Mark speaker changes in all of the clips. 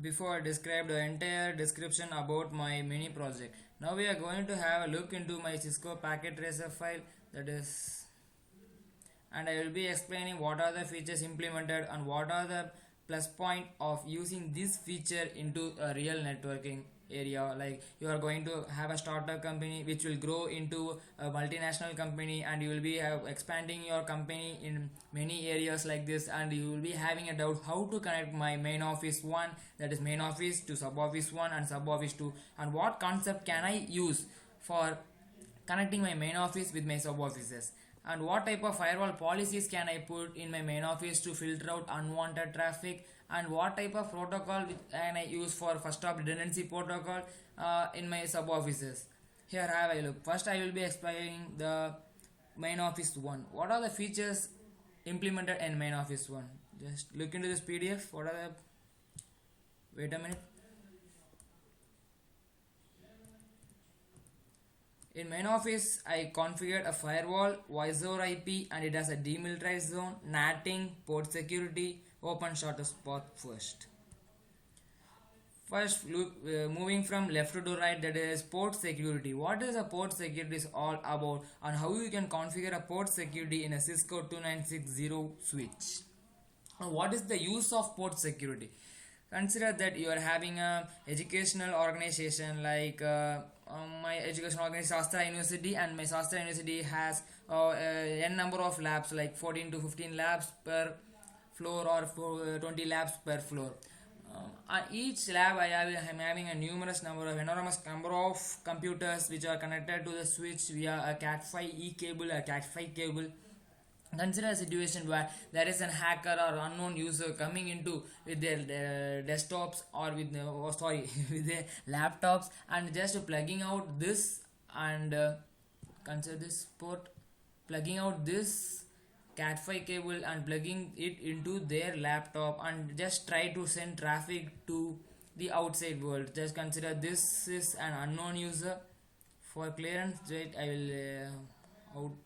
Speaker 1: Before I described the entire description about my mini project. Now we are going to have a look into my Cisco packet tracer file, that is, and I will be explaining what are the features implemented and what are the plus point of using this feature into a real networking area. Like, you are going to have a startup company which will grow into a multinational company, and you will be expanding your company in many areas like this, and you will be having a doubt how to connect my main office 1, that is main office, to sub office 1 and sub office 2, and what concept can I use for connecting my main office with my sub offices, and what type of firewall policies can I put in my main office to filter out unwanted traffic, and what type of protocol can I use for first stop redundancy protocol in my sub offices. Here have a look. First I will be explaining the main office 1. What are the features implemented in main office 1? Just look into this PDF. What are the, wait a minute. In main office, I configured a firewall, voice over IP, and it has a demilitarized zone, NATing, port security, open shortest path first. First, look, moving from left to right, that is port security. What is a port security is all about, and how you can configure a port security in a Cisco 2960 switch. Now, what is the use of port security? Consider that you are having a educational organization like my educational organization Shastra University, and my Shastra University has n number of labs, like 14 to 15 labs per floor, or 20 labs per floor. On each lab I'm having a enormous number of computers which are connected to the switch via a Cat5e cable, a Cat5 cable. Consider a situation where there is an hacker or unknown user coming into with their desktops, or with with their laptops, and just plugging out this, and consider this port, plugging out this Cat5 cable and plugging it into their laptop, and just try to send traffic to the outside world. Just consider this is an unknown user. For clearance, wait, I will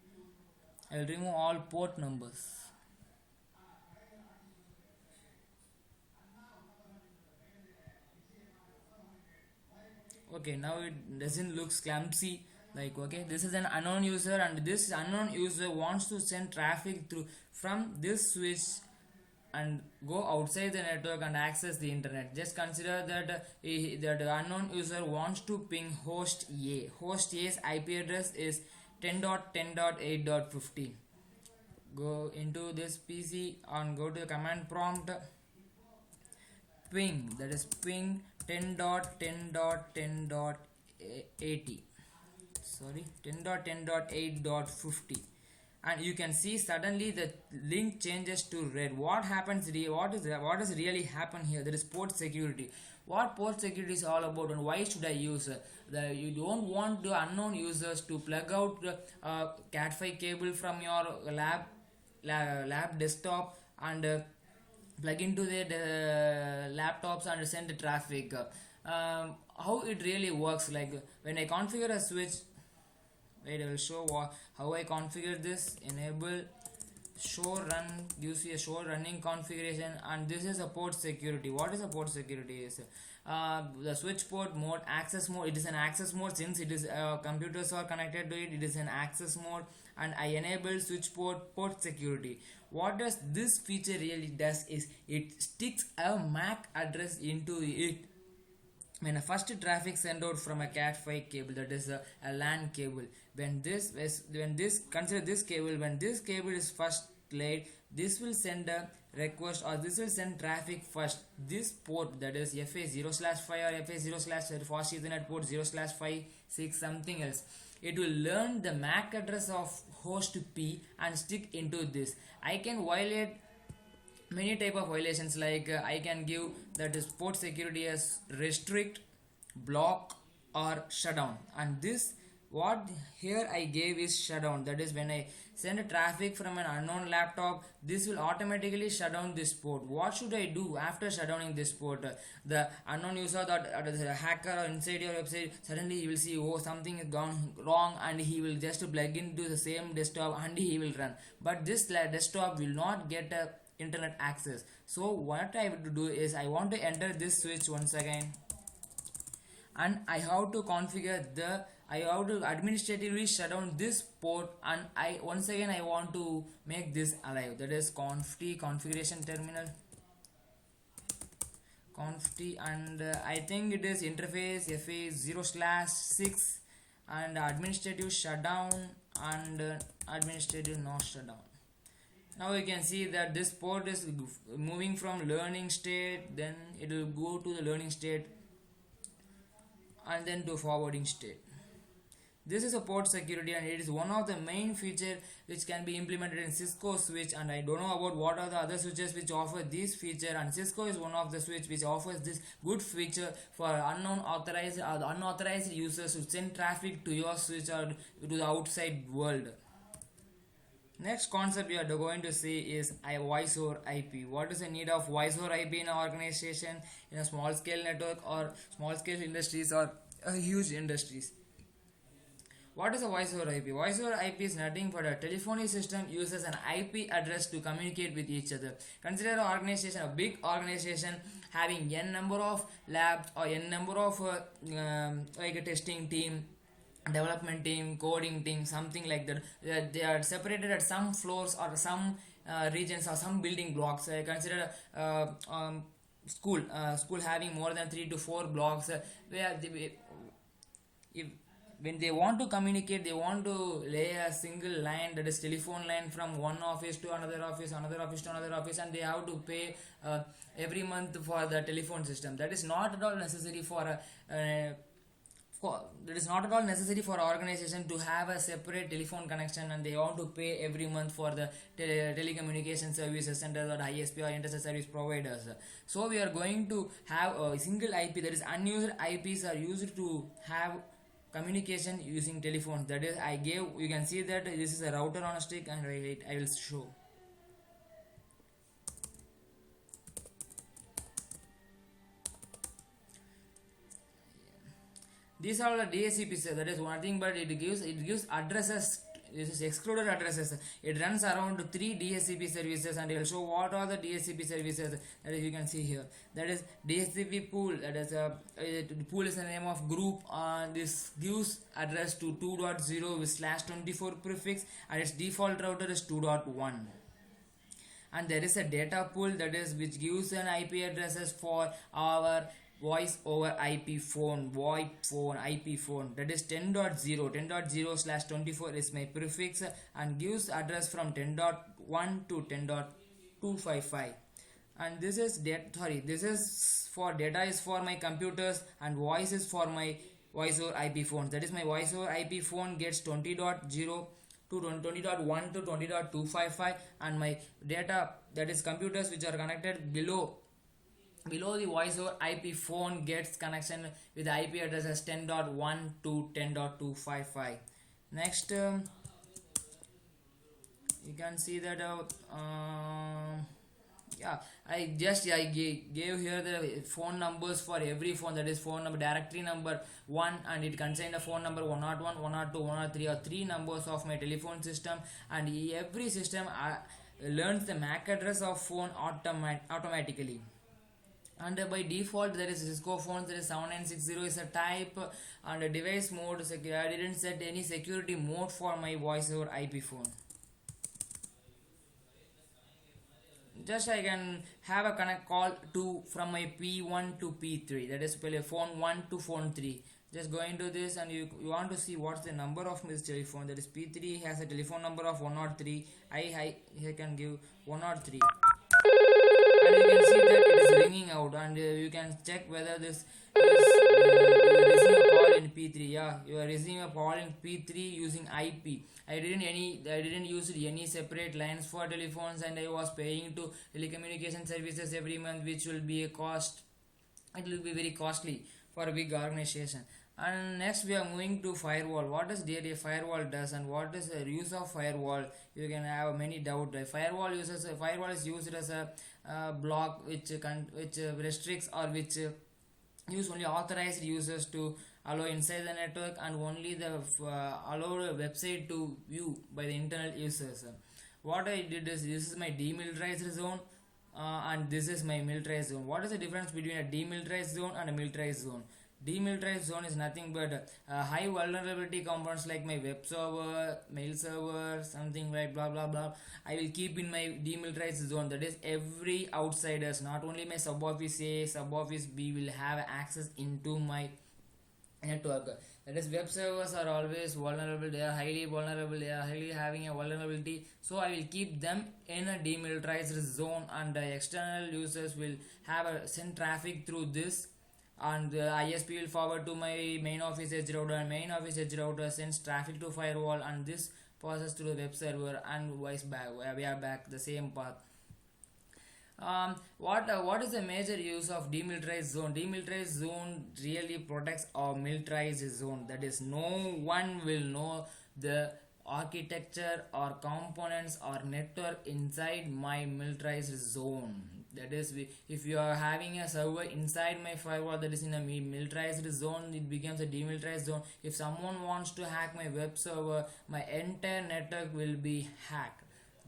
Speaker 1: remove all port numbers. Okay, now it doesn't look clumsy. Like, okay, this is an unknown user, and this unknown user wants to send traffic through from this switch and go outside the network and access the internet. Just consider that that the unknown user wants to ping host A. Host A's IP address is 10.10.8.15. Go into this PC and go to the command prompt, ping, that is ping 10.10.10.80, sorry, 10.10.8.50, and you can see suddenly the link changes to red. What happens, what is really happen here? There is port security. What port security is all about, and why should I use you don't want the unknown users to plug out Cat5 cable from your lab desktop, and plug into their laptops and send the traffic. How it really works, like when I configure a switch, wait, I will show how I configure this. Enable show run, gives you a show running configuration, and this is a port security. What is a port security? Is the switch port mode, access mode. It is an access mode, since it is computers are connected to it. It is an access mode, and I enable switch port security. What does this feature really does is it sticks a MAC address into it when a first traffic sent out from a Cat5 cable, that is a LAN cable. Consider this cable, when this cable is first laid, this will send a request, or this will send traffic first. This port, that is FA0/5 or FA0/ fast ethernet port 0/5 6 something else, it will learn the MAC address of host P and stick into this. I can violate many type of violations, like I can give that is port security as restrict, block, or shutdown, and this what here I gave is shutdown. That is, when I send traffic from an unknown laptop, this will automatically shut down this port. What should I do after shutdowning this port? The unknown user, that the hacker or inside your website, suddenly he will see, oh, something is gone wrong, and he will just plug into the same desktop and he will run. But this desktop will not get a internet access. So what I have to do is I want to enter this switch once again, and I have to configure the I have to administratively shut down this port, and I once again I want to make this alive. That is conft configuration terminal conft, and I think it is interface fa0/6 and administrative shutdown and administrative not shutdown. Now you can see that this port is moving from learning state, then it will go to the learning state and then to forwarding state. This is a port security, and it is one of the main feature which can be implemented in Cisco switch, and I don't know about what are the other switches which offer this feature, and Cisco is one of the switch which offers this good feature for unauthorized users to send traffic to your switch or to the outside world. Next concept we are going to see is voice over IP. What is the need of voice over IP in an organization, in a small scale network or small scale industries or huge industries? What is a voice over IP? Voice over IP is nothing but a telephony system uses an IP address to communicate with each other. Consider an organization, a big organization having n number of labs or n number of like a testing team, development team, coding team, something like that. They are separated at some floors or some regions or some building blocks. Consider school having more than 3 to 4 blocks where if when they want to communicate, they want to lay a single line, that is telephone line, from one office to another office, another office to another office, and they have to pay every month for the telephone system. That is not at all necessary for a it is not at all necessary for an organization to have a separate telephone connection, and they want to pay every month for the telecommunication services centers or ISP or internet service providers. So we are going to have a single IP, that is unused IPs are used to have communication using telephones. That is, you can see that this is a router on a stick, and I will show. These are the DHCPs. That is nothing but it gives addresses. This is excluded addresses. It runs around 3 DHCP services, and it will show what are the DHCP services. That is, you can see here. That is DHCP pool. That is pool is the name of group. This gives address to 2.0 with /24 prefix, and its default router is 2.1. And there is a data pool, that is which gives an IP addresses for our voice over IP phone, VoIP phone, IP phone. That is 10.0. 10.0/24 is my prefix and gives address from 10.1 to 10.255. And this is this is for data is for my computers, and voice is for my voice over IP phones. That is, my voice over IP phone gets 20.0 to 20.1 to 20.255, and my data, that is computers which are connected below the voice over IP phone, gets connection with the IP addresses 10.1 to 10.255. Next, you can see that I gave here the phone numbers for every phone. That is phone number directory number 1, and it contains the phone number 101, 102, 103 or 3 numbers of my telephone system, and every system learns the MAC address of phone automatically. And by default, there is Cisco phones, there is 7960 is a type, and a device mode. I didn't set any security mode for my voice over IP phone. Just I can have a connect call to from my P1 to P3, that is phone 1 to phone 3. Just go into this, and you want to see what's the number of this telephone. That is P3 has a telephone number of 103. I can give 103. And you can see that it is ringing out, and you can check whether this is receiving a call in P3. Yeah, you are receiving a call in P3 using IP. I didn't use any separate lines for telephones, and I was paying to telecommunication services every month, which will be a cost. It will be very costly for a big organization. And next we are moving to firewall. What does a firewall does, and what is the use of firewall? You can have many doubt. Firewall is used as a block which restricts or which use only authorized users to allow inside the network, and only the allow the website to view by the internal users. what I did is, this is my demilitarized zone, and this is my militarized zone. What is the difference between a demilitarized zone and a militarized zone? Demilitarized zone is nothing but high vulnerability components like my web server, mail server, something like blah blah blah. I will keep in my demilitarized zone. That is, every outsiders, not only my sub office A, sub office B, will have access into my network. That is, web servers are always vulnerable, they are highly vulnerable, they are highly having a vulnerability, so I will keep them in a demilitarized zone, and the external users will have a send traffic through this, and the ISP will forward to my main office edge router, and main office edge router sends traffic to firewall, and this passes to the web server, and vice back. We are back the same path. What is the major use of demilitarized zone? Demilitarized zone really protects our militarized zone. That is, no one will know the architecture or components or network inside my militarized zone. That is, if you are having a server inside my firewall that is in a militarized zone, it becomes a demilitarized zone. If someone wants to hack my web server, my entire network will be hacked.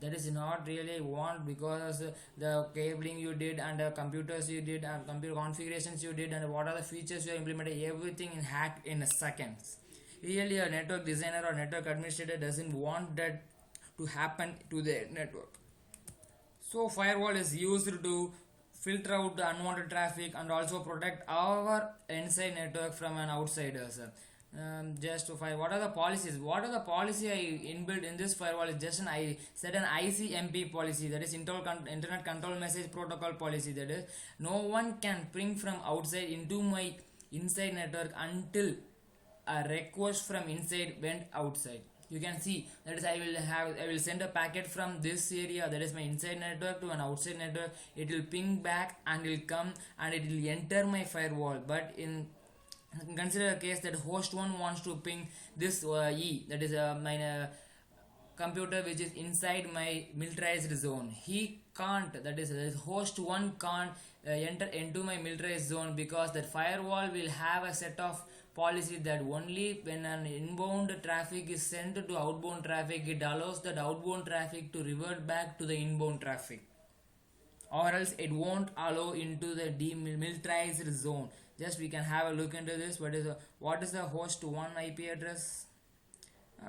Speaker 1: That is not really want, because the cabling you did, and the computers you did, and computer configurations you did, and what are the features you implemented, everything in hacked in seconds. Really, a network designer or network administrator doesn't want that to happen to their network. So firewall is used to filter out the unwanted traffic and also protect our inside network from an outsider. Just to find what are the policies, what are the policy I inbuilt in this firewall is just I set an ICMP policy, that is internet control message protocol policy. That is, no one can ping from outside into my inside network until a request from inside went outside. You can see, that is, I will send a packet from this area, that is my inside network, to an outside network. It will ping back and will come and it will enter my firewall. But consider a case that host 1 wants to ping this E, that is my computer which is inside my militarized zone. He can't, that is host 1 can't enter into my militarized zone, because that firewall will have a set of policy that only when an inbound traffic is sent to outbound traffic, it allows that outbound traffic to revert back to the inbound traffic, or else it won't allow into the demilitarized zone. Just we can have a look into this. What is the host 1 IP address?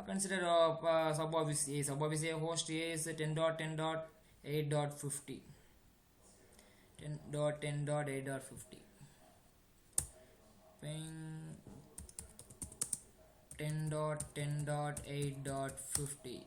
Speaker 1: Consider sub office A. Sub office A host A is 10.10.8.50. 10.10.8.50. Ping 10.10.8.50.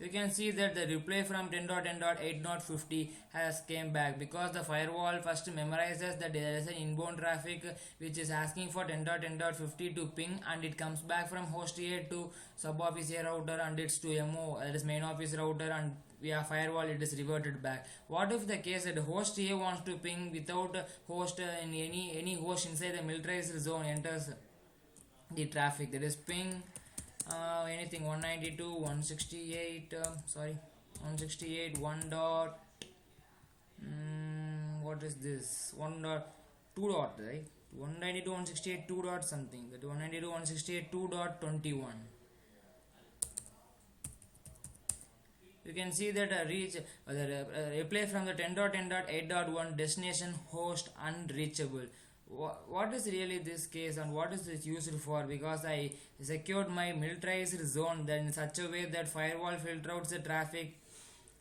Speaker 1: You can see that the reply from 10.10.8.50 has came back, because the firewall first memorizes that there is an inbound traffic which is asking for 10.10.50 to ping, and it comes back from host A to sub office A router, and it's to MO, that is main office router, and via firewall it is reverted back. What if the case that host A wants to ping without host in any host inside the militarized zone enters the traffic? That is ping anything 192 168 168 1 dot what is this 1 dot 2 dot, right? 192 168 2 dot something, that 192 168 2 dot 21. You can see that reply from the 10.10.8.1 destination host unreachable. What is really this case, and what is this used for? Because I secured my militarized zone then in such a way that firewall filters the traffic,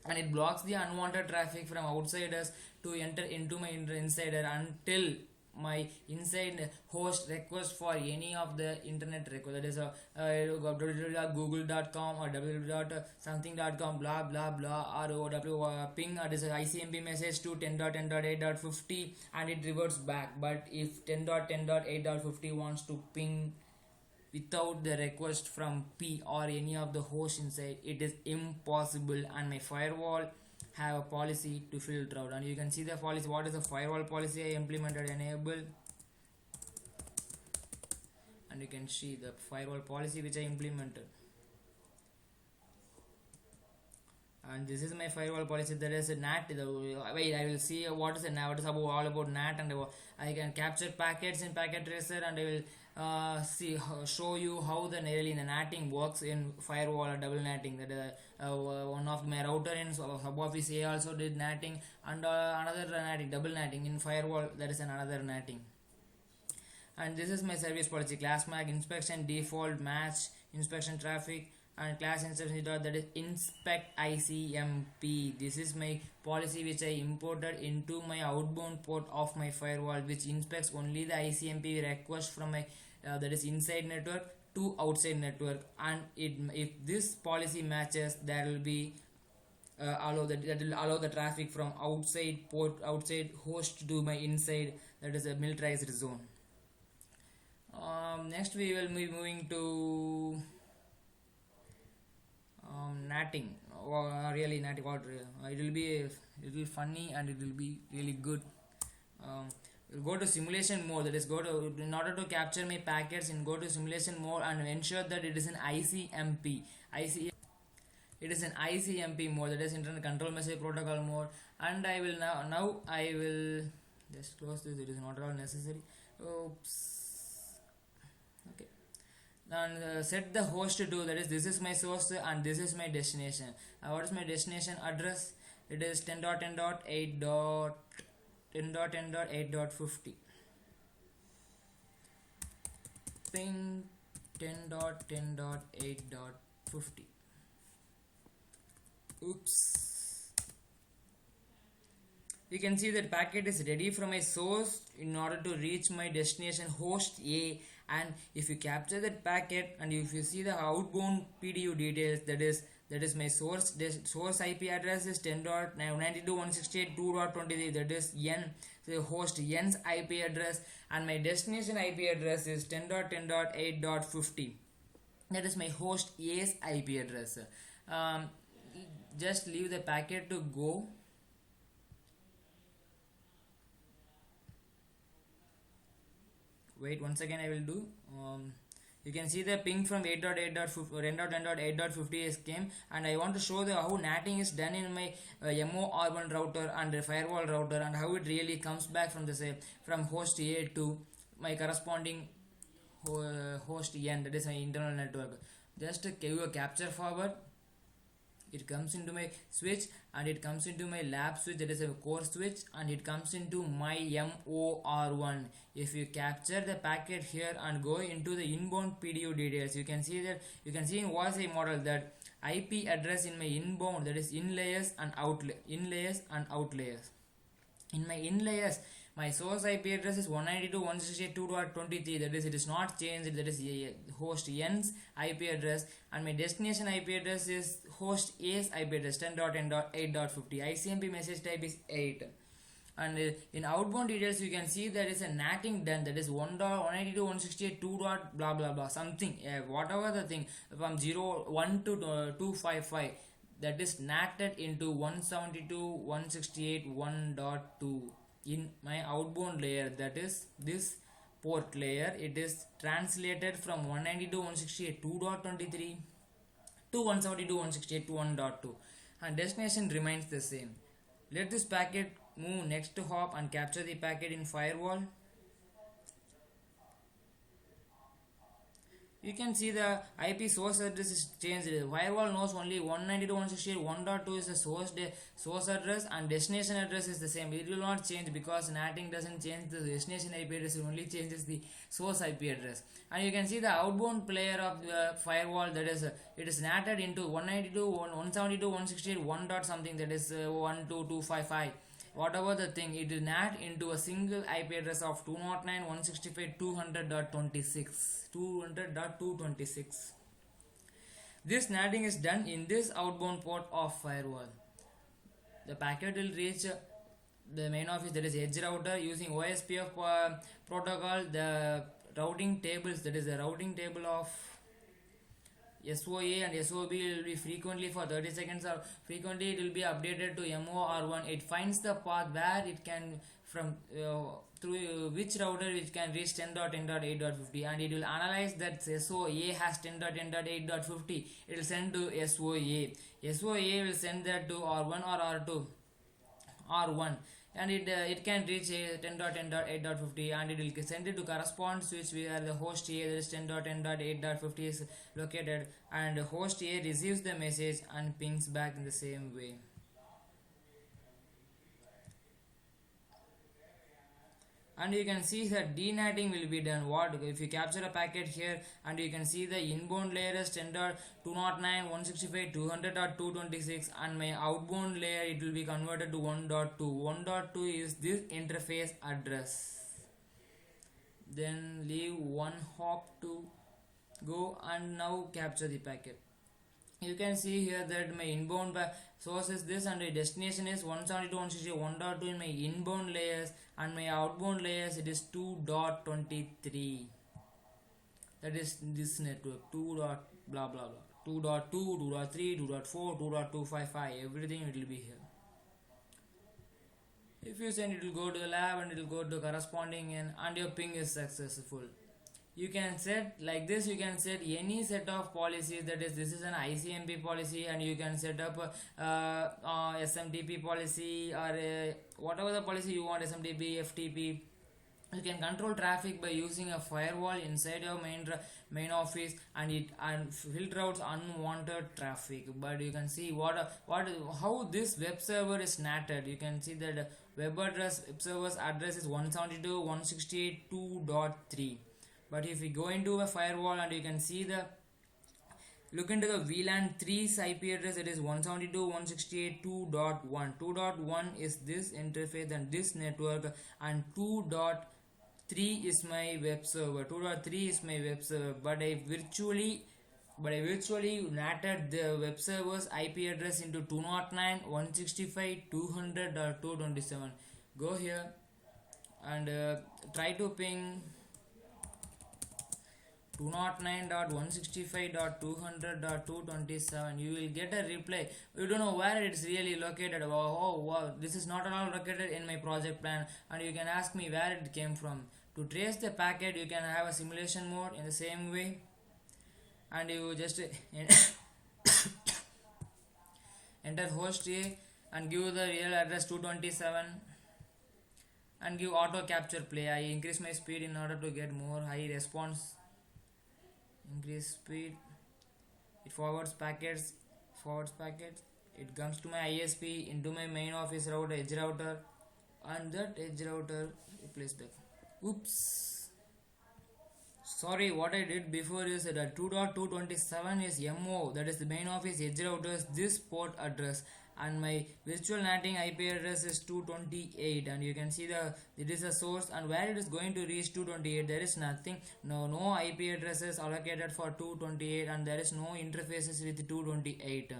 Speaker 1: and it blocks the unwanted traffic from outsiders to enter into my insider until my inside host request for any of the internet request, that is www.google.com or www.something.com blah blah blah, or ping, that is ICMP message to 10.10.8.50 and it reverts back. But if 10.10.8.50 wants to ping without the request from P or any of the hosts inside, it is impossible, and my firewall have a policy to filter out. And you can see the policy. What is the firewall policy I implemented? Enable, and you can see the firewall policy which I implemented. And this is my firewall policy. There is a NAT. Wait, I will see what is a NAT. What is all about NAT, and I can capture packets in packet tracer, and I will show you how the really the NATing works in firewall or double NATing. That one of my router in hub office A also did NATing, and another NATing, double NATing in firewall. There is another NATing. And this is my service policy: class mag, inspection, default, match, inspection traffic, and class inspection dot, that is inspect ICMP. This is my policy which I imported into my outbound port of my firewall, which inspects only the ICMP request from my that is inside network to outside network. And if this policy matches, there will be that will allow the traffic from outside host to my inside, that is a militarized zone. Next we will be moving to NATing, or really NATing. It will be a little funny and it will be really good. We'll go to simulation mode, that is in order to capture my packets, go to simulation mode and ensure that it is an ICMP. It is an ICMP mode, that is Internet Control Message Protocol mode. And I will now I will just close this. It is not at all necessary. Oops. Okay. And set the host to, that is, this is my source and this is my destination. What is my destination address? It is 10.10.8.10.10.8.50. Ping 10.10.8.50. Oops. You can see that packet is ready from my source in order to reach my destination host A. And if you capture that packet and if you see the outbound PDU details, that is my source IP address is 10.92.168.2.23, that is N, the host N's IP address, and my destination IP address is 10.10.8.50, that is my host A's IP address. Just leave the packet to go. Wait, once again I will do. You can see the ping from 10.10.8.50 came, and I want to show how NATing is done in my MOR1 router and the firewall router, and how it really comes back from from host A to my corresponding host N, that is my internal network. Just give a capture forward. It comes into my switch and it comes into my lab switch, that is a core switch, and it comes into my MOR1. If you capture the packet here and go into the inbound PDU details, you can see in voice model that IP address in my inbound, that is in layers and out layers. In my in layers, my source IP address is 192.168.2.23, that is, it is not changed, that is host N's IP address, and my destination IP address is host A's IP address 10.10.8.50. ICMP message type is 8. And in outbound details, you can see there is a NATing done, that is 1.192.168.2. blah blah blah something, whatever the thing, from 1 to 255, that is NATed into 172.168.1.2. in my outbound layer, that is this port layer. It is translated from 192.168.2.23 to 172.168.1.2, and destination remains the same. Let this packet move next to hop and capture the packet in firewall. You can see the IP source address is changed. Firewall knows only 192.168.1.2 is the source address, and destination address is the same. It will not change because NATing doesn't change the destination IP address, it only changes the source IP address. And you can see the outbound player of the firewall, that is it is NATed into 192.168.1 dot something, that is 12255. Whatever the thing, it is NAT into a single IP address of 209.165.200.226. This NATing is done in this outbound port of firewall. The packet will reach the main office, that is edge router, using OSPF protocol. The routing tables, that is the routing table of SOA and SOB, will be frequently for 30 seconds, or frequently it will be updated to MOR1. It finds the path where it can through which router which can reach 10.10.8.50, and it will analyze that SOA has 10.10.8.50. It will send to SOA. SOA will send that to R1 or R2. R1, and it can reach 10.10.8.50, and it will send it to correspond switch where the host A, that is 10.10.8.50 is located, and host A receives the message and pings back in the same way. And you can see that denatting will be done. What if you capture a packet here, and you can see the inbound layer is 10.209 165 200.226, and my outbound layer it will be converted to 1.2. 1.2 is this interface address. Then leave one hop to go, and now capture the packet. You can see here that my inbound source is this, and the destination is 172.168.1.2 in my inbound layers, and my outbound layers it is 2.23. that is this network 2 dot blah blah blah 2.2, 2.3, 2.4, 2.255, everything it will be here. If you send, it will go to the lab and it will go to corresponding, and your ping is successful. You can set like this, you can set any set of policies, that is this is an ICMP policy, and you can set up SMTP policy, or whatever the policy you want, SMTP, FTP. You can control traffic by using a firewall inside your main office, and it filter out unwanted traffic. But you can see how this web server is natted. You can see that web server's address is 172.168.2.3. But if we go into a firewall, and you can see look into the VLAN 3's IP address, it is 172.168.2.1. 2.1 is this interface and this network, and 2.3 is my web server. 2.3 is my web server, but I virtually natted the web server's IP address into 209.165.200.227. Go here and try to ping 209.165.200.227. You will get a reply. You don't know where it's really located. Oh wow, this is not at all located in my project plan, and you can ask me where it came from. To trace the packet, you can have a simulation mode in the same way, and you just enter host A and give the real address 227 and give auto capture play. I increase my speed in order to get more high response. Increase speed, it forwards packets, it comes to my ISP into my main office router, edge router, and that edge router replace that. Oops, sorry, what I did before is that 2.227 is MO, that is the main office edge router's this port address, and my virtual NATing IP address is 228, and you can see it is a source, and where it is going to reach 228, there is nothing, no IP addresses allocated for 228, and there is no interfaces with 228.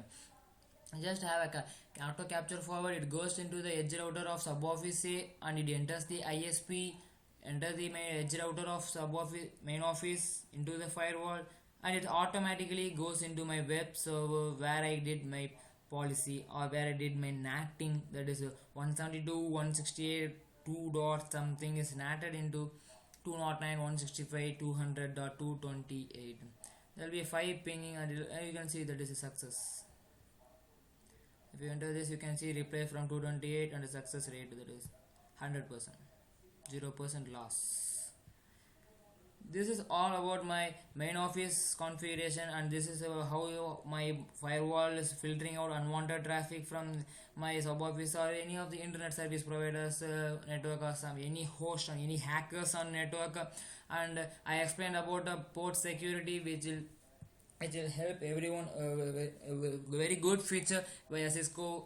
Speaker 1: Just have a auto capture forward, it goes into the edge router of sub office A, and it enters the ISP, enter the edge router of sub office main office into the firewall, and it automatically goes into my web server where I did my policy, or where I did my natting, that is 172.168.2 dot something is natted into 209.165.200.228. there will be 5 pinging, and you can see that is a success. If you enter this, you can see replay from 228, and the success rate that is 100%, 0% loss. This is all about my main office configuration, and this is how my firewall is filtering out unwanted traffic from my sub office or any of the internet service providers network, or any host or any hackers on network. And I explained about the port security, which will help everyone. A very good feature by a Cisco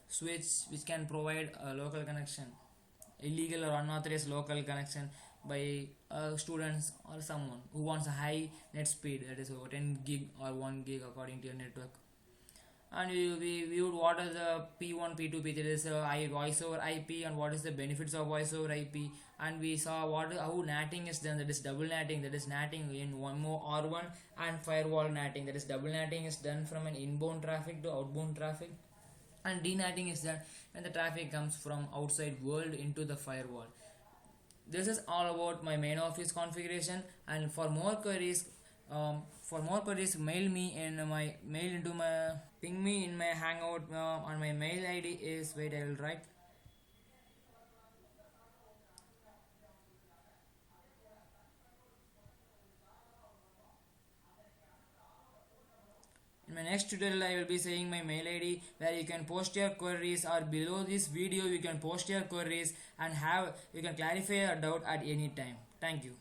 Speaker 1: switch, which can provide a local connection, illegal or unauthorized local connection by students or someone who wants a high net speed, that is over 10 gig or 1 gig according to your network. And we viewed what is the P1, P2, P3, is voice over IP, and what is the benefits of voice over IP, and we saw how natting is done, that is double natting, that is natting in one more R1, and firewall natting, that is double natting is done from an inbound traffic to outbound traffic, and denatting is done when the traffic comes from outside world into the firewall. This is all about my main office configuration, and for more queries, mail me in my mail into my ping me in my hangout on my mail ID is, wait, I will write next tutorial I will be saying my mail ID where you can post your queries, or below this video you can post your queries and have you can clarify your doubt at any time. Thank you.